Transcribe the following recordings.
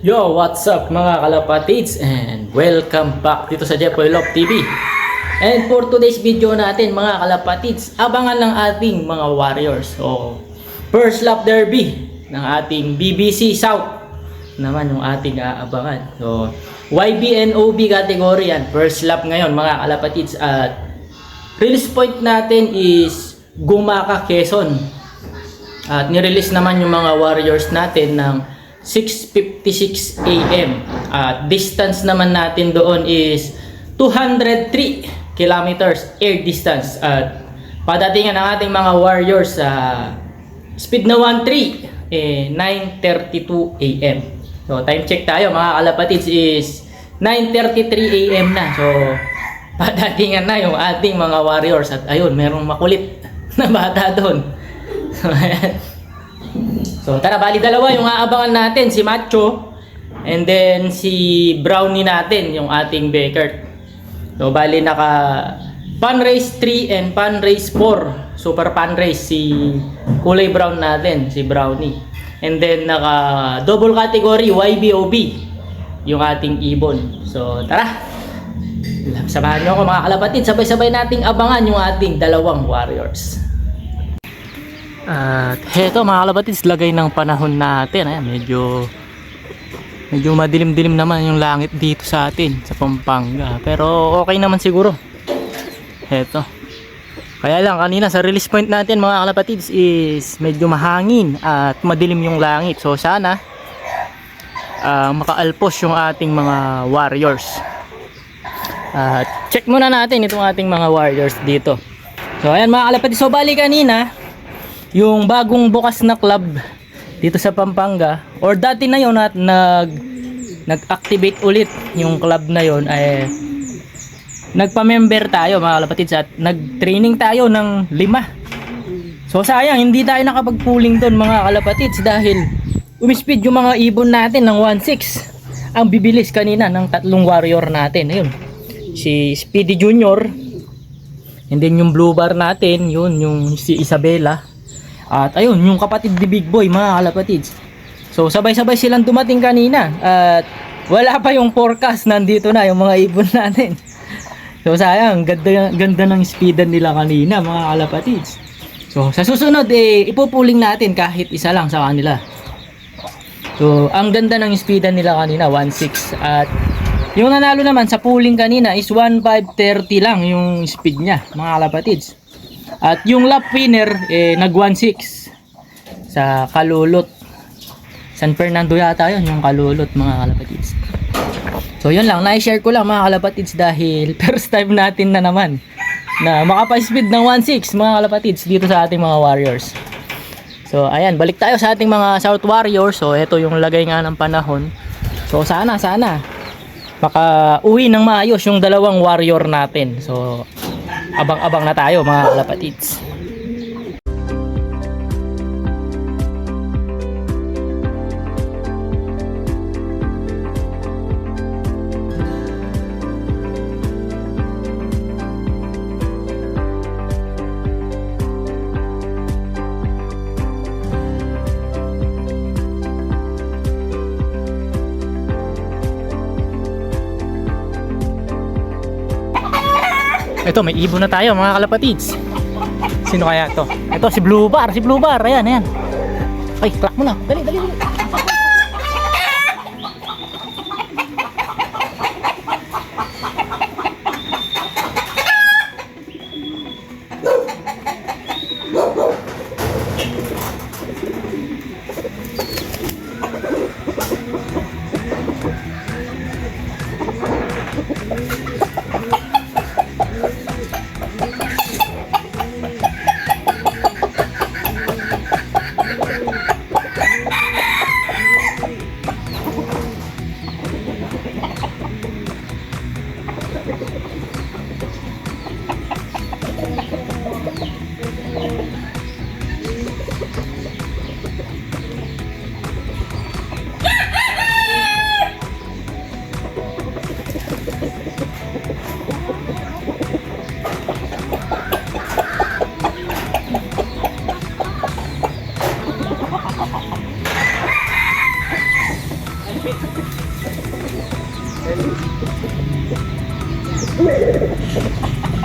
Yo, what's up mga kalapatids and welcome back dito sa Jepoy Love TV. And for today's video natin mga kalapatids, abangan ng ating mga Warriors. So, first lap derby ng ating BBC South naman yung ating aabangan. So, YB and OB category yan. First lap ngayon mga kalapatids at release point natin is Gumaka, Quezon. At nirelease naman yung mga Warriors natin ng 6:56 AM. At distance naman natin doon is 203 kilometers air distance. At padatingan ang ating mga Warriors sa speed na 13 9:32 AM. So time check tayo mga kalapatids is 9:33 AM na. So padatingan na yung ating mga Warriors. At ayun, merong makulit na bata doon. So tara, bali dalawa yung aabangan natin, si Macho and then si Brownie natin, yung ating Beckert. So bali naka Pan Race 3 and Pan Race 4, Super Pan Race si kulay brown natin, si Brownie. And then naka double category YBOB yung ating Ibon. So tara, samahan nyo ako mga kalapatid, sabay-sabay nating abangan yung ating dalawang Warriors. At heto mga kalapatids, lagay ng panahon natin. Ayan, medyo madilim-dilim naman yung langit dito sa atin sa Pampanga, pero okay naman siguro. Heto, kaya lang kanina sa release point natin mga kalapatids is medyo mahangin at madilim yung langit. So sana makaalpos yung ating mga Warriors. At check muna natin itong ating mga Warriors dito. So ayan mga kalapatids, so bali kanina yung bagong bukas na club dito sa Pampanga, or dati na yun at nag-activate ulit yung club na yun, ay nagpa-member tayo mga kalapatids at nag-training tayo ng 5. So sayang hindi tayo nakapag-pooling doon mga kalapatids dahil umispeed yung mga ibon natin ng 1.6. Ang bibilis kanina ng tatlong Warrior natin. Ayun, si Speedy Junior, and then yung Blue Bar natin, yun yung si Isabela. At ayun, yung kapatid ni Big Boy mga kalapatids. So sabay-sabay silang dumating kanina. At wala pa yung forecast, nandito na yung mga ibon natin. So sayang, ganda ng speedan nila kanina mga kalapatids. So sa susunod ipupuling natin kahit isa lang sa kanila. So ang ganda ng speedan nila kanina 1.6. At yung nanalo naman sa pooling kanina is 1.530 lang yung speed niya mga kalapatids. At yung lap winner nag 1.6 sa Kalulot, San Fernando yata yun, yung Kalulot mga kalapatids. So yun lang, na-share ko lang mga kalapatids dahil first time natin na naman na makapa-speed ng 1.6 mga kalapatids dito sa ating mga Warriors. So ayan, balik tayo sa ating mga South Warriors. So ito yung lagay nga ng panahon. So sana maka uwi ng maayos yung dalawang Warrior natin. So abang-abang na tayo mga kalapatids. Ito, may ibon na tayo mga kalapatids. Sino kaya to? Ito si Blue Bar, ayan. Ay, track mo na. Dali.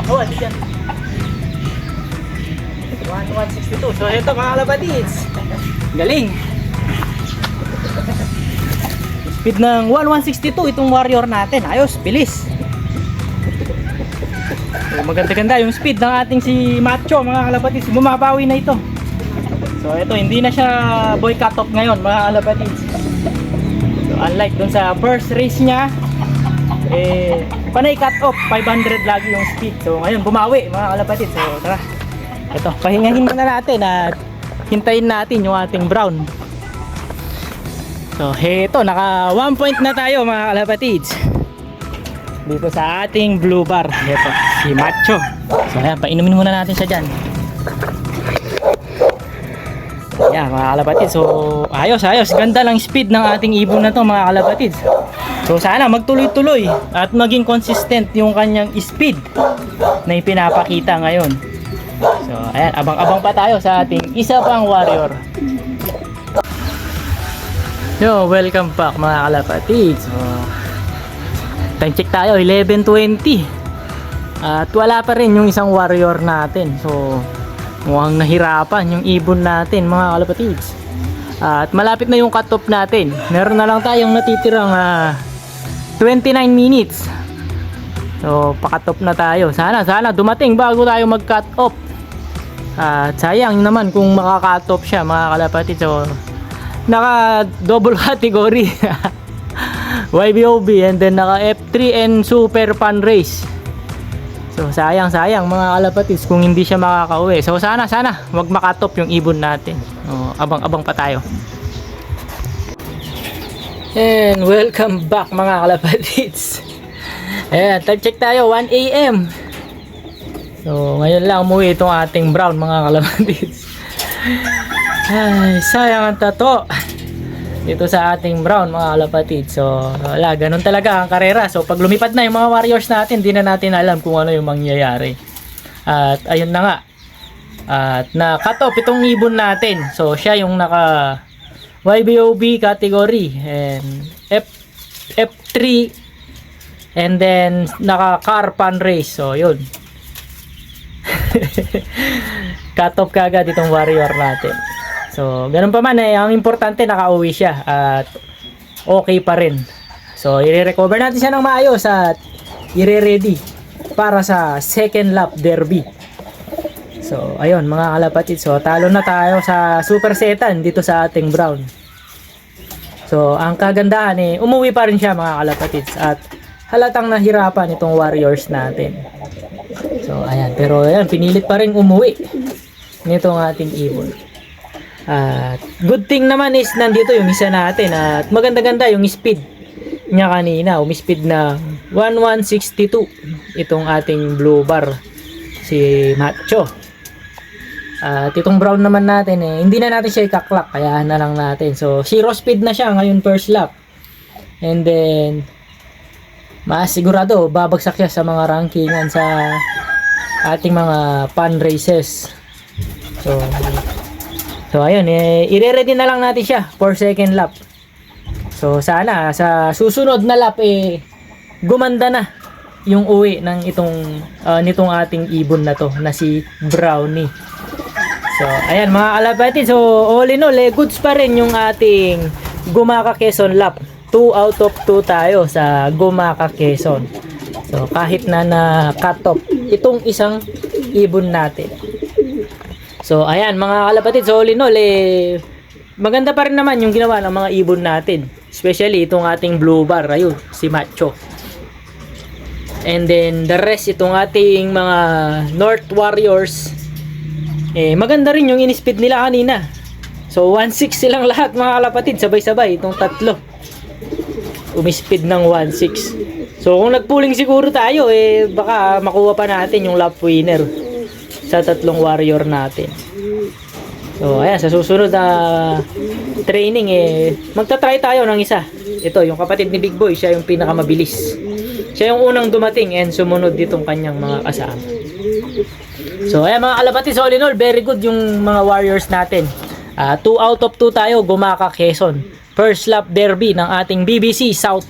Oh, andi dyan. 162. So ito mga kalapatids. Galing. Speed ng 1162 itong warrior natin. Ayos, bilis. So, maganda-ganda yung speed ng ating si Macho mga kalapatids. Bumabawi na ito. So ito, hindi na siya boy cut-off ngayon mga kalapatids. So unlike dun sa first race niya, panay cut-off, 500 lagi yung speed. So ngayon, bumawi mga kalapatids. So tara. Ito, pahingahin muna natin at hintayin natin yung ating brown. So, heto, naka 1 point na tayo mga kalapatids. Dito sa ating blue bar. Heto, si Macho. So, ayan, painumin muna natin siya dyan. Ayan, mga kalapatids. So, ayos. Ganda lang speed ng ating ibon na to mga kalapatids. So, sana magtuloy-tuloy at maging consistent yung kanyang speed na ipinapakita ngayon. So, ayan, abang-abang pa tayo sa ating isa pang warrior. Yo, welcome back mga kalapatids. So, time check tayo, 11:20. At wala pa rin yung isang warrior natin. So, mukhang nahirapan yung ibon natin mga kalapatids. At malapit na yung cut-off natin. Meron na lang tayong natitirang 29 minutes. So, pa-cut-off na tayo. Sana dumating bago tayo mag-cut off. At sayang naman kung maka-cut off siya mga kalapatids. So, naka double category YBOB and then naka F3 and super fun race. So, sayang mga kalapatids kung hindi siya makakauwi. So, sana wag maka-cut off yung ibon natin. Abang-abang pa tayo. And welcome back mga kalapatids. Ayan, time check tayo, 1 AM. So, ngayon lang umuwi itong ating brown mga kalapatids. Ay, sayang ang tato dito sa ating brown mga kalapatids. So, wala, ganun talaga ang karera. So, pag lumipad na yung mga warriors natin, di na natin alam kung ano yung mangyayari. At ayun na nga. At na-cut off itong ibon natin. So, siya yung naka YBOB category and F3 and then naka car pan race. So, yun. Cut off kagad itong warrior natin. So, ganun pa man ang importante nakauwi siya at okay pa rin. So, i-recover natin siya ng maayos at i-ready para sa second lap derby. So, ayun mga kalapatid. So, talo na tayo sa super setan dito sa ating brown. So, ang kagandahan umuwi pa rin siya mga kalapatid at halatang nahirapan itong warriors natin. So, ayan. Pero, ayan, pinilit pa rin umuwi nitong ating ibon. At good thing naman is nandito yung isa natin at maganda-ganda yung speed niya kanina. Umispeed na 1162 itong ating blue bar, si Macho. At itong brown naman natin hindi na natin siya ikaklak, kaya na lang natin. So, zero speed na siya ngayon first lap. And then, mas sigurado babagsak siya sa mga rankingan sa ating mga fun races. So ayun, i-ready na lang natin siya for second lap. So sana sa susunod na lap gumanda na yung uwi ng nitong ating ibon na to na si Brownie. So ayan mga kalapatid, so all in all goods pa rin yung ating Gumaka Quezon lap. 2 out of 2 tayo sa Gumaka Quezon. So kahit na cut off itong isang ibon natin. So ayan mga kalapatid, so all in all maganda pa rin naman yung ginawa ng mga ibon natin, especially itong ating blue bar, ayun, si Macho. And then the rest, itong ating mga North Warriors, maganda rin yung in-speed nila kanina. So 1.6 silang lahat mga kalapatid, sabay-sabay itong tatlo umispeed ng 1.6. So kung nagpuling siguro tayo baka makuha pa natin yung lap winner sa tatlong warrior natin. So ayan, sa susunod na training magta-try tayo ng isa. Ito yung kapatid ni Big Boy, siya yung pinakamabilis. Siya yung unang dumating and sumunod ditong kanyang mga kasama. So ayan mga kalapatid, so all in all very good yung mga warriors natin. 2 out of 2 tayo, Gumaka, Quezon. First lap derby ng ating BBC South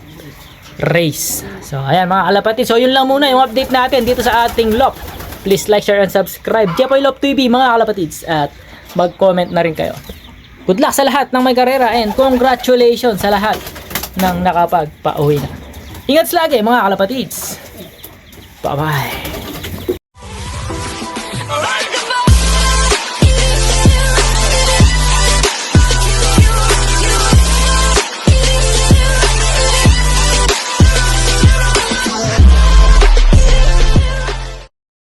Race. So ayan mga kalapatid, so yun lang muna yung update natin dito sa ating LOP. Please like, share, and subscribe. Jepoy LOP TV mga kalapatids, at mag-comment na rin kayo. Good luck sa lahat ng may karera, and congratulations sa lahat ng nakapagpauwi na. Ingat lagi mga kalapatids. Bye bye.